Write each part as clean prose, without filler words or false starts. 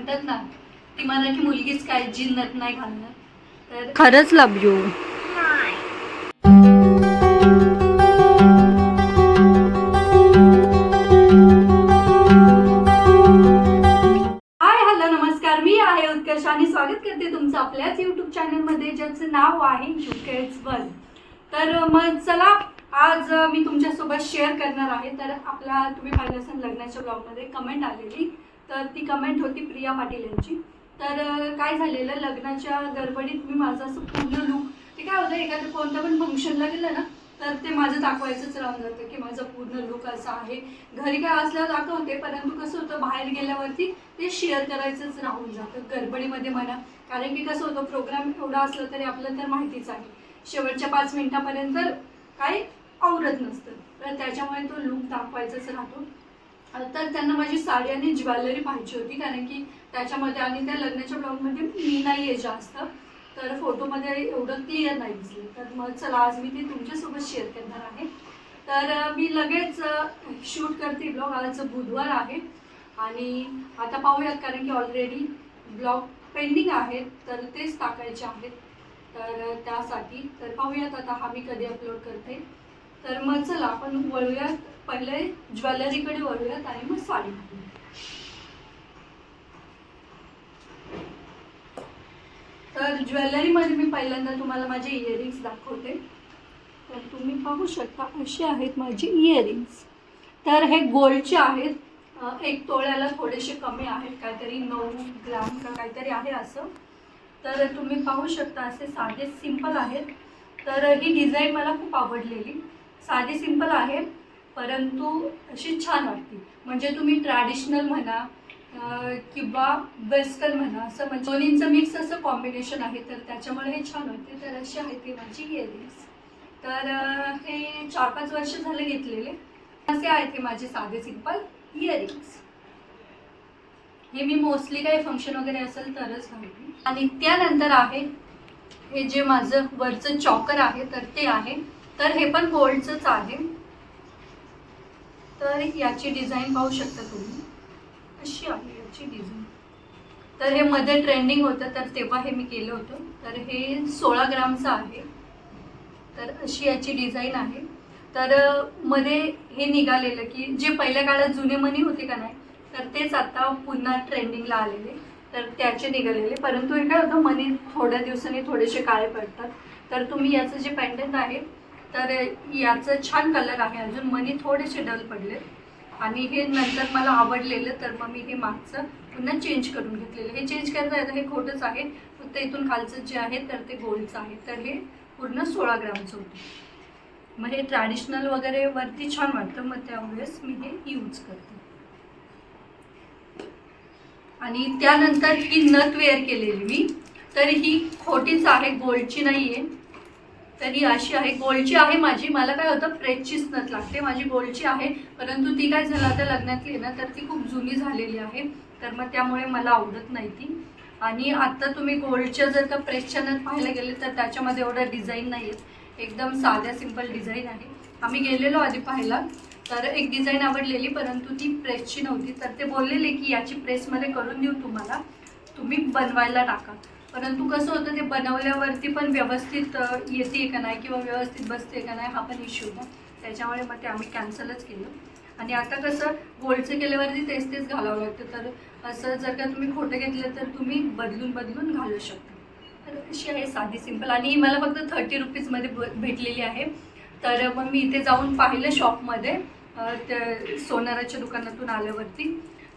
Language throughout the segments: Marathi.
म्हणतात ना, ती मराठी मुलगीच काय जी नथ नाही घालणार. तर खरंच लव यू. हाय हॅलो नमस्कार, मी आहे उत्कर्ष आणि स्वागत करते तुमचं आपल्याच यूट्यूब चॅनलमध्ये ज्याचं नाव आहे युकेट्स वर्ल्ड. तर मग चला, आज मी तुमच्यासोबत शेअर करणार आहे. तर आपला तुम्ही पाहिलं असेल लग्नाच्या ब्लॉगमध्ये कमेंट आलेली, तर ती कमेंट होती प्रिया पाटील यांची. तर काय झालेलं, लग्नाच्या गडबडीत मी माझं असं पूर्ण लुक, ते काय होतं एखादं कोणत्या पण फंक्शनला गेलं ना तर ते माझं दाखवायचंच राहून जातं की माझं पूर्ण लुक असं आहे. घरी काय असल्यावर दाखवते, परंतु कसं होतं बाहेर गेल्यावरती ते शेअर करायचंच राहून जातं गडबडीमध्ये म्हणा. कारण की कसं होतं, प्रोग्राम एवढा असला तरी आपलं तर माहितीच आहे, शेवटच्या 5 मिनिटापर्यंत काही आवरत नसतं, तर त्याच्यामुळे तो लुक दाखवायचाच राहतो. तर त्यांना माझी साडी आणि ज्वेलरी पाहिजे होती, कारण की त्याच्यामध्ये आणि त्या लग्नाच्या ब्लॉगमध्ये मी नाही आहे जास्त, तर फोटोमध्ये एवढं क्लिअर नाही दिसलं. तर मग चला, आज मी ते तुमच्यासोबत शेअर करणार आहे. तर मी लगेच शूट करते ब्लॉग. आज बुधवार आहे आणि आता पाहूयात, कारण की ऑलरेडी ब्लॉग पेंडिंग आहेत तर तेच टाकायचे आहेत. तर त्यासाठी तर पाहूयात आता हा मी कधी अपलोड करते. तर मग चला आपण वळूयात, पहिले ज्वेलरीकडे वळूयात आणि मग साडी घालूया. तर ज्वेलरीमध्ये मी पहिल्यांदा तुम्हाला माझे इयरिंग्स दाखवते. तर तुम्ही पाहू शकता असे आहेत माझे इयरिंग्स. तर हे गोल्डचे आहेत, 1 तोळ्याला थोडेसे कमी आहेत, काहीतरी 9 ग्राम का काहीतरी आहे असं. तर तुम्ही पाहू शकता असे साधे सिंपल आहेत. तर ही डिझाईन मला खूप आवडलेली. साधी सिंपल आहे परंतु अशी छान वाटते. म्हणजे तुम्ही ट्रॅडिशनल म्हणा किंवा वेस्टर्न म्हणा, असं म्हणजे दोन्हींचं मिक्स असं कॉम्बिनेशन आहे, तर त्याच्यामुळे हे छान वाटते. तर अशी आहे ती माझी इयरिंग्स. तर हे 4-5 वर्ष झाले घेतलेले. असे आहेत हे माझे साधे सिंपल इयरिंग्स. हे मी मोस्टली काही फंक्शन वगैरे असेल तरच घालते. आणि त्यानंतर आहे हे जे माझं वरचं चॉकर आहे, तर ते आहे. तर हे पण गोल्डचंच आहे. तर याची डिझाईन पाहू शकता तुम्ही, अशी आहे याची डिझाईन. तर हे मध्ये ट्रेंडिंग होतं, तर तेव्हा हे मी केलं होतं. तर हे 16 ग्रामचं आहे. तर अशी याची डिझाईन आहे. तर मध्ये हे निघालेलं की जे पहिल्या काळात जुने मनी होते का नाही, तर तेच आता पुन्हा ट्रेंडिंगला आलेले, तर त्याचे निघालेले. परंतु हे काय होतं, मनी थोड्या दिवसांनी थोडेसे काळे पडतात. तर तुम्ही याचं जे पेंडंट आहे, तर याचं छान कलर आहे, अजून मनी थोडेसे डल पडले. आणि हे नंतर मला आवडलेलं, तर मग मी हे मागचं पुन्हा चेंज करून घेतलेलं. हे चेंज करता येतं, हे खोटंच आहे, फक्त इथून खालचं जे आहे तर ते गोल्डचं आहे. तर हे पूर्ण 16 ग्रामचं होतं. मग हे ट्रॅडिशनल वगैरे वरती छान वाटतं, मग त्यावेळेस मी हे यूज करते. आणि त्यानंतर ही नथ वेअर केलेली मी. तर ही खोटीच आहे, गोल्डची नाही आहे. तर ही अशी आहे, गोल्डची आहे माझी. मला काय होतं, प्रेसचीच नथ लागते, माझी गोल्डची आहे. परंतु ती काय झालं आता लग्नातली ना, तर ती खूप जुनी झालेली आहे, तर मग त्यामुळे मला आवडत नाही ती. आणि आता तुम्ही गोल्डच्या जर का प्रेसच्या नथ पाहायला गेले तर त्याच्यामध्ये एवढं डिझाईन नाही आहेत, एकदम साध्या सिंपल डिझाईन आहे. आम्ही गेलेलो आधी पाहायला, तर एक डिझाईन आवडलेली, परंतु ती प्रेसची नव्हती. तर ते बोललेले की याची प्रेसमध्ये करून देऊ तुम्हाला, तुम्ही बनवायला टाका. परंतु कसं होतं, ते बनवल्यावरती पण व्यवस्थित येते का नाही किंवा व्यवस्थित बसते का नाही हा पण इश्यू होता. त्याच्यामुळे मग ते आम्ही कॅन्सलच केलं. आणि आता कसं गोल्डचं केल्यावरती तेच तेच घालावं लागतं, तर असं जर का तुम्ही खोटं घेतलं तर तुम्ही बदलून बदलून घालू शकता. तर अशी आहे साधी सिंपल. आणि मला फक्त 30 रुपीजमध्ये भेटलेली आहे. तर मग मी इथे जाऊन पाहिलं शॉपमध्ये, त्या सोनाराच्या दुकानातून आल्यावरती,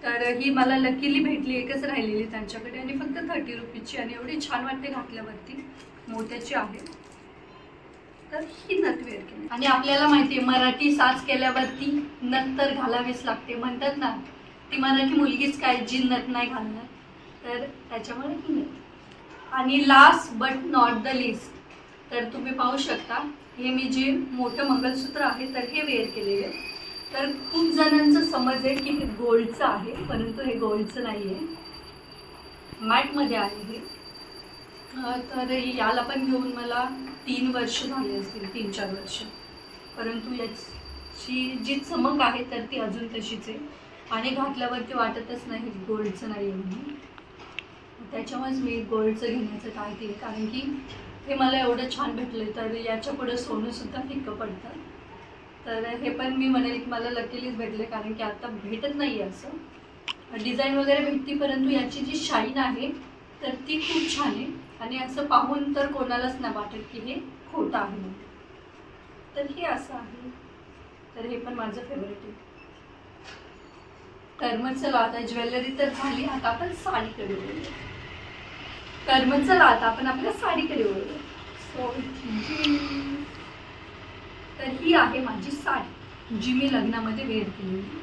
तर ही मला लकीली भेटली, एकच राहिलेली त्यांच्याकडे, आणि फक्त 30 रुपीजची, आणि एवढी छान वाटते घातल्यावरती, मोत्याची आहे. तर ही नथ वेअर केली. आणि आपल्याला माहिती आहे मराठी साज केल्यावरती नथ तर घालावीच लागते. म्हणतात ना, ती मराठी मुलगीच काय जी नथ नाही घालणार, तर त्याच्यामुळे ही नथ. आणि last but not the list, तर तुम्ही पाहू शकता हे मी जे मोठं मंगलसूत्र आहे तर हे वेअर केलेले. तर खूप जणांचं समज आहे की हे गोल्डचं आहे, परंतु हे गोल्डचं नाही आहे, मॅटमध्ये आहे हे. तर याला पण घेऊन मला 3 वर्ष झाले असतील, 3-4 वर्ष. परंतु याची जी चमक आहे तर ती अजून तशीच आहे, आणि घातल्यावरती वाटतच नाही गोल्डचं नाही आहे म्हणून. त्याच्यामुळेच मी गोल्डचं घेण्याचं टाळते, कारण की हे मला एवढं छान भेटलं तर याच्या पुढे सोनंसुद्धा फिक्कं पडतं. तर हे पण मी म्हणेल की मला लकीलीच भेटले, कारण की आता भेटत नाही आहे असं. डिझाईन वगैरे भेटते, परंतु याची जी शाईन आहे तर ती खूप छान आहे. आणि असं पाहून तर कोणालाच नाही वाटत की हे खोटं आहे. तर हे असं आहे. तर हे पण माझं फेवरेट आहे. तर मग चला, आता ज्वेलरी तर झाली, आता आपण साडीकडे वळूया. तर मग चला, आता आपण आपल्या साडीकडे वळूया. तर ही आहे माझी साडी, जी मी लग्नामध्ये वेअर केलेली.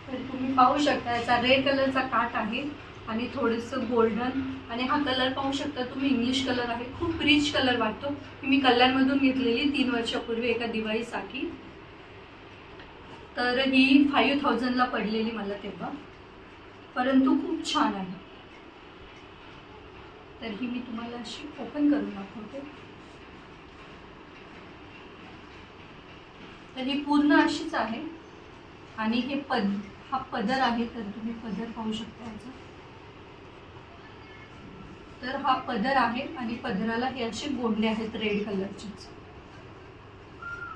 तर तुम्ही पाहू शकता, याचा रेड कलरचा काठ आहे आणि थोडंसं गोल्डन, आणि हा कलर पाहू शकता तुम्ही, इंग्लिश कलर आहे. खूप रिच कलर वाटतो. मी कल्याणमधून घेतलेली 3 वर्षापूर्वी एका दिवाळीसाठी. तर ही 5000ला पडलेली मला तेव्हा, परंतु खूप छान आहे. तर ही मी तुम्हाला अशी ओपन करून दाखवते. तर ही पूर्ण अशीच आहे. आणि हे हा पदर आहे, तर तुम्ही पदर पाहू शकता याचा. तर हा पदर आहे आणि पदराला हे असे गोंडे आहेत रेड कलरचेच.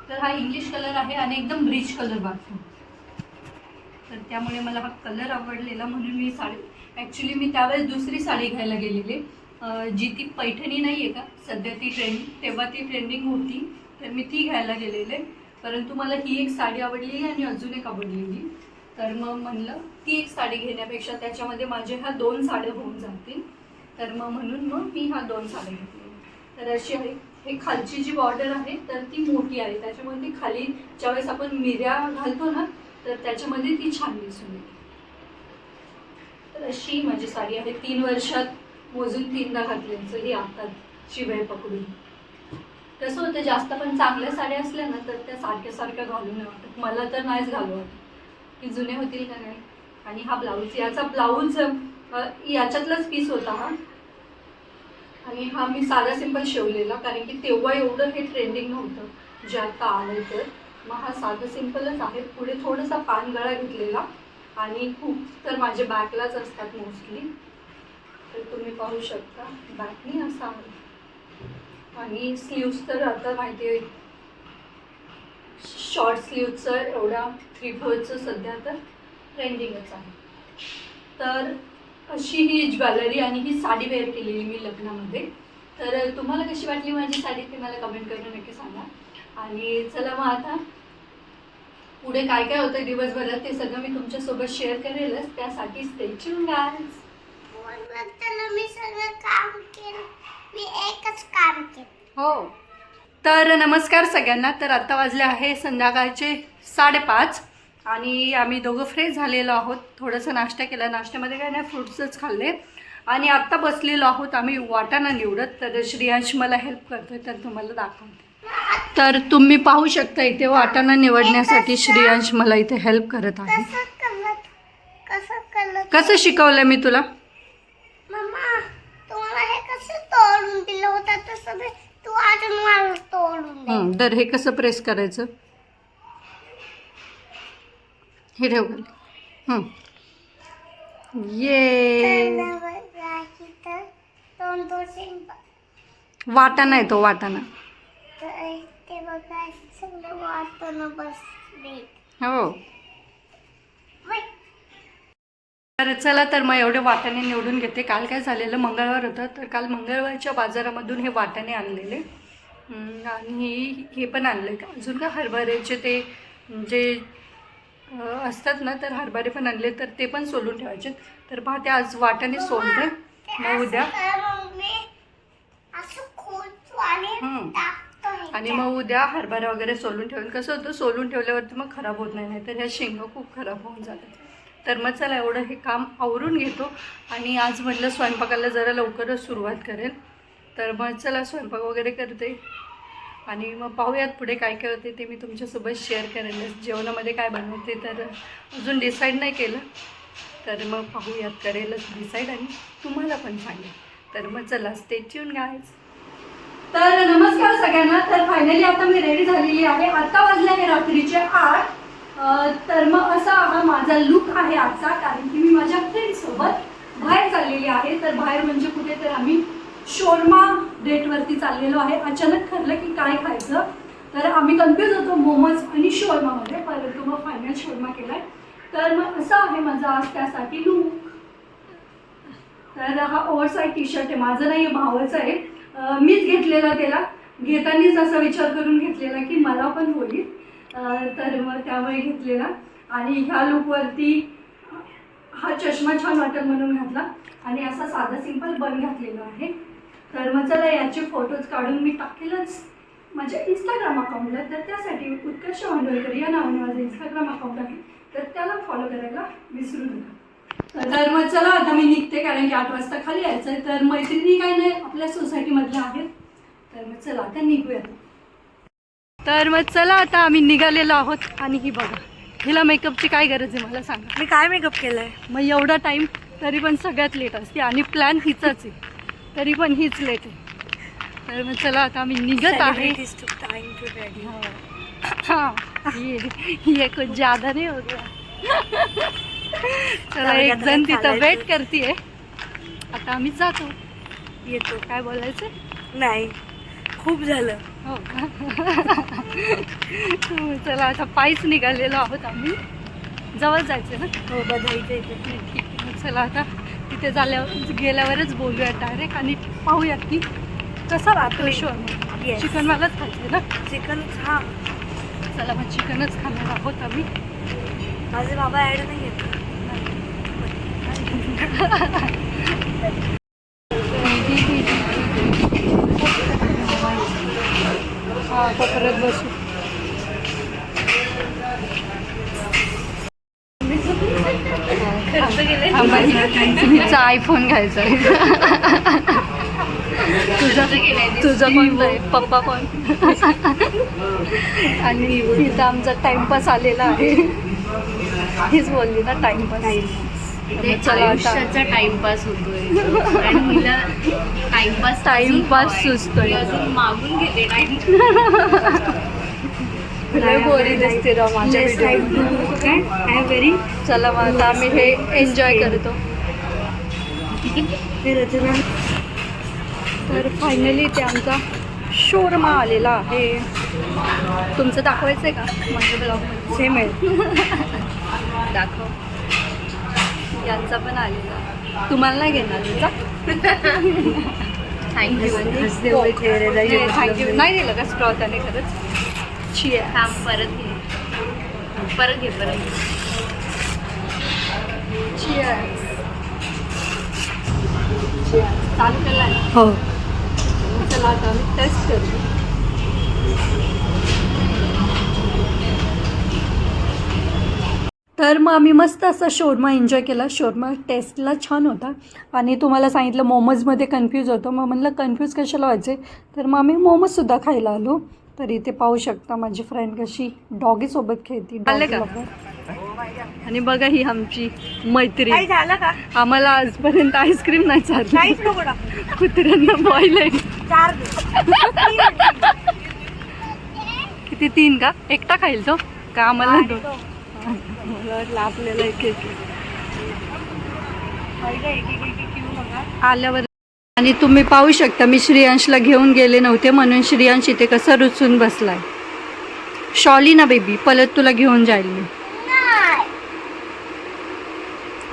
तर हा इंग्लिश कलर आहे आणि एकदम रिच कलर वाटतो. तर त्यामुळे मला हा कलर आवडलेला, म्हणून मी साडी, ॲक्च्युली मी त्यावेळेस दुसरी साडी घ्यायला गेलेली, जी ती पैठणी नाही आहे का सध्या ती तेव्हा ती ट्रेंडिंग होती, तर मी ती घ्यायला गेलेले. परंतु मला ही एक साडी आवडलेली आणि अजून एक आवडलेली. तर मग म्हणलं ती एक साडी घेण्यापेक्षा त्याच्यामध्ये माझे ह्या 2 साड्या होऊन जातील. तर मग म्हणून मग मी ह्या 2 साड्या घेतल्या. तर अशी आहे. हे खालची जी बॉर्डर आहे तर ती मोठी आहे, त्याच्यामुळे ती खाली ज्यावेळेस आपण मिऱ्या घालतो ना तर त्याच्यामध्ये ती छान दिसून येते. तर अशी माझी साडी आहे. 3 वर्षात मोजून 3दा घातल्याचं ही आता शिवाय पकडून. कसं होतं, जास्त पण चांगल्या साड्या असल्या ना तर त्या सारख्या घालू नाही वाटत. मला तर नाहीच घालू वाटत की जुने होतील का नाही. आणि हा ब्लाऊज, याचा ब्लाऊज याच्यातलाच पीस होता हा. आणि हा मी साधा सिंपल शिवलेला, कारण की तेव्हा एवढं हे ट्रेंडिंग नव्हतं जे आता आलं. तर मग हा साधा सिंपलच आहे. पुढे थोडासा पानगळा घेतलेला, आणि खूप तर माझे बॅकलाच असतात मोस्टली. तर तुम्ही पाहू शकता बॅकनी असा आहे. आणि स्लीव्स तर आता माहिती आहे, शॉर्ट स्लीव्हचं एवढा 3/4चं सध्या तर ट्रेंडिंगच आहे. तर अशी ही ज्वेलरी आणि ही साडी वेअर केलेली मी लग्नामध्ये. तर तुम्हाला कशी वाटली माझी साडी ते मला कमेंट करून नक्की सांगा. आणि चला मग आता पुढे काय काय होतं दिवसभरात ते सगळं मी तुमच्यासोबत शेअर करेलच, त्यासाठी स्टे ट्यून गाईज. मी सगळं काम केलं, मी एकच काम केलं. हो. तर नमस्कार सगळ्यांना. तर आत्ता वाजले आहे संध्याकाळचे 5:30 आणि आम्ही दोघं फ्रेश झालेलो आहोत. थोडंसं नाश्ता केला, नाश्त्यामध्ये काय नाही फ्रूट्सच खाल्ले, आणि आत्ता बसलेलो आहोत आम्ही वाटाणा निवडत. तर श्रेयांश मला हेल्प करतोय, तर तुम्हाला दाखवते. तर तुम्ही पाहू शकता इथे वाटाणा निवडण्यासाठी श्रेयांश मला इथे हेल्प करत आहे. कसं शिकवलं मी तुला? मम्मा, तुम्हाला हे कसं तोडून दिलं होतं तसं तू अजून मला तोडून दे. तर हे कसं प्रेस करायचं, हे ठेव खाली. ये वाटाणा आहे तो, वाटाणा. ते बघा सगळं वाटणं बसले. हो. तर चला, तर मग एवढे वाटाणे निवडून घेते. काल काय झालेलं, मंगळवार होतं, तर काल मंगळवारच्या बाजारामधून हे वाटाणे आणलेले, आणि हे पण आणले का अजून का हरभऱ्याचे ते जे असतात ना, तर हरभरे पण आणले, तर ते पण सोलून ठेवायचे. तर पाहते आज वाटाणे सोलते, मग उद्या आणि मग उद्या हरभरा वगैरे सोलून ठेवून. कसं होतं, सोलून ठेवल्यावरती मग खराब होत नाही, तर ह्या शेंगा खूप खराब होऊन जातात. तर मग चला एवढं हे काम आवरून घेतो, आणि आज म्हटलं स्वयंपाकाला जरा लवकरच सुरुवात करेल. तर मग चला स्वयंपाक वगैरे करते, आणि मग पाहूयात पुढे काय काय होते ते मी तुमच्यासोबत शेअर करेल. जेवणामध्ये काय बनवते तर अजून डिसाईड नाही केलं, तर मग पाहूयात, करेलच डिसाईड आणि तुम्हाला पण सांगेल. तर मग चला स्टे ट्यून गाईज. तर नमस्कार सगळ्यांना. तर फायनली आता मी रेडी झालेली आहे. आता वाजले आहे रात्रीचे 8. तर मग असा हा माझा लुक आहे आजचा, कारण की मी माझ्या फ्रेंडसोबत बाहेर चालले आलेली आहे. तर बाहेर म्हणजे कुठे तर आम्ही शोरमा डेटवरती चाललेलो आहे. अचानक ठरलं की काय खायचं, तर आम्ही कन्फ्यूज होतो मोमोज आणि शोरमामध्ये, परंतु मग फायनल शोरमा केलाय. तर मग असं आहे माझा आज त्यासाठी लूक. तर हा ओव्हरसाईज टी शर्ट आहे, माझं नाही आहे, भावाचं आहे. मीच घेतलेला, त्याला घेतानीच असा विचार करून घेतलेला की मला पण होईल, तर मग त्यामुळे घेतलेला. आणि ह्या लुकवरती हा चष्मा छान वाटेल म्हणून घातला आणि असा साधा सिंपल बन घातलेला आहे. तर मग चला याचे फोटोज काढून मी टाकेलच माझ्या इंस्टाग्राम अकाउंटला. तर त्यासाठी उत्कर्ष भांडवलकर या नावाने माझं इंस्टाग्राम अकाउंट आहे, तर त्याला फॉलो करायला विसरू नका. तर मग चला आता मी निघते, कारण की 8 वाजता खाली यायचं आहे. तर मैत्रिणी काय नाही आपल्या सोसायटीमधल्या आहेत, तर मग चला आता निघूया. तर मग चला आता आम्ही निघालेलो आहोत. आणि ही बघा, हिला मेकअपची काय गरज आहे मला सांगा. मी काय मेकअप केलंय? मग एवढा टाईम तरी पण सगळ्यात लेट असते आणि प्लॅन हिचाच आहे, तरी पण हीच लेट आहे. तर मग चला आता आम्ही निघत आहे. हाँ ये कुछ ज़्यादा नहीं हो गया. चला एक जण तिथं वेट करते. आता आम्ही जातो. येतो. काय बोलायचं नाही, खूप झालं. हो का. चला आता पायीच निघालेलो आहोत आम्ही. जवळ जायचं ना. हो, बधाईचं इथे. ठीक आहे. मग चला आता तिथे गेल्यावरच बोलूया डायरेक्ट आणि पाहूया की कसं राहतो शोरमा. Yes. चिकनवालाच खायचं ना. चिकन. हां, चला मग चिकनच खाणार आहोत आम्ही. माझे बाबा ॲड नाही येत. हा परत बसू. हिचा आयफोन घ्यायचा आहे. तुझं कोणतं आहे? पप्पा कोण? आणि इथं आमचा टाइमपास आलेला आहे. हीच बोलली ना टाइमपास. चला आयुष्याचा टाइमपास होतोय आणि हिला टाइमपास सुचतोय. अजून मागून घेते टाइम. लय बोरी दिसते राव माझ्या व्हिडिओ. चला मग आता आम्ही हे एन्जॉय करतो. तर फायनली ते आमचा शोरमा आलेला आहे. तुमचं दाखवायचं आहे का माझं ब्लॉग? सेम आहे. दाखव. यांचा पण आलेला. तुम्हाला नाही घेणार तुझा? थँक्यू. थँक्यू. नाही दिलं का स्ट्रॉ त्याने खरंच? थांब, परत घे. Cheers. चालू केला आहे. हो. चला आता आम्ही टेस्ट करू. तर मग आम्ही मस्त असा शोरमा एन्जॉय केला. शोरमा टेस्टला छान होता. आणि तुम्हाला सांगितलं मोमोजमध्ये कन्फ्यूज होतो, मग म्हणलं कन्फ्यूज कशाला व्हायचे, तर मग आम्ही मोमोजसुद्धा खायला आलो. तर इथे पाहू शकता माझी फ्रेंड कशी डॉगीसोबत खेळती. आणि बघा ही आमची मैत्रीण. झालं का? आम्हाला आजपर्यंत आईस्क्रीम नाही चालली. कुत्र्यांना बॉईल आहे. 4 किती? 3 का? एकटा खाईल तो का? आम्हाला 2. मला वाटलं आपल्याला एक आल्यावर. आणि तुम्ही पाहू शकता मी श्रेयांशला घेऊन गेले नव्हते म्हणून श्रेयांश इथे कसा रुसून बसलाय. शॉली ना बेबी, परत तुला घेऊन जाईल मी.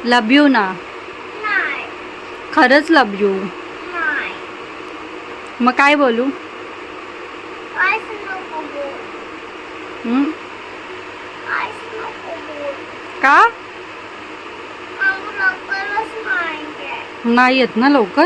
लव यू ना. खरंच लव यू. मग काय बोलू? का नाही येत ना लवकर?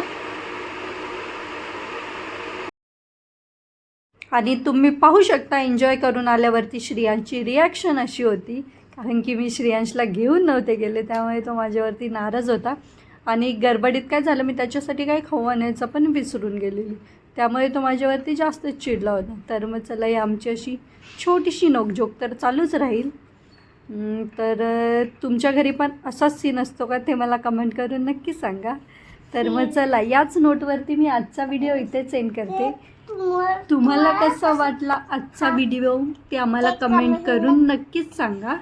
आणि तुम्ही पाहू शकता एन्जॉय करून आल्यावरती श्रेयांशची रिॲक्शन अशी होती, कारण की मी श्रेयांशला घेऊन नव्हते गेले, त्यामुळे तो माझ्यावरती नाराज होता. आणि गडबडीत काय झालं, मी त्याच्यासाठी काही खाऊ आणायचं पण विसरून गेलेली, त्यामुळे तो माझ्यावरती जास्तच चिडला होता. तर मग चला ही आमची अशी छोटीशी नोकझोक तर चालूच राहील. तर तुमच्या घरी पण असाच सीन असतो का ते मला कमेंट करून नक्की सांगा. तर मग चला याच नोटवरती मी आजचा व्हिडिओ इथेच एंड करते. तुम्हाला कसा वाटला आजचा व्हिडिओ ते आम्हाला कमेंट करून नक्कीच सांगा.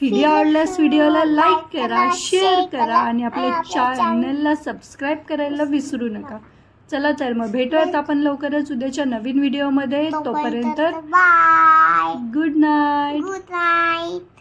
व्हिडिओ आवडल्यास व्हिडिओला लाईक करा, शेअर करा आणि आपल्या चॅनलला सबस्क्राईब करायला विसरू नका. चला तर मग भेटूयात आपण लवकरच उद्याच्या नवीन व्हिडिओमध्ये. तोपर्यंत bye. Good night. Good night.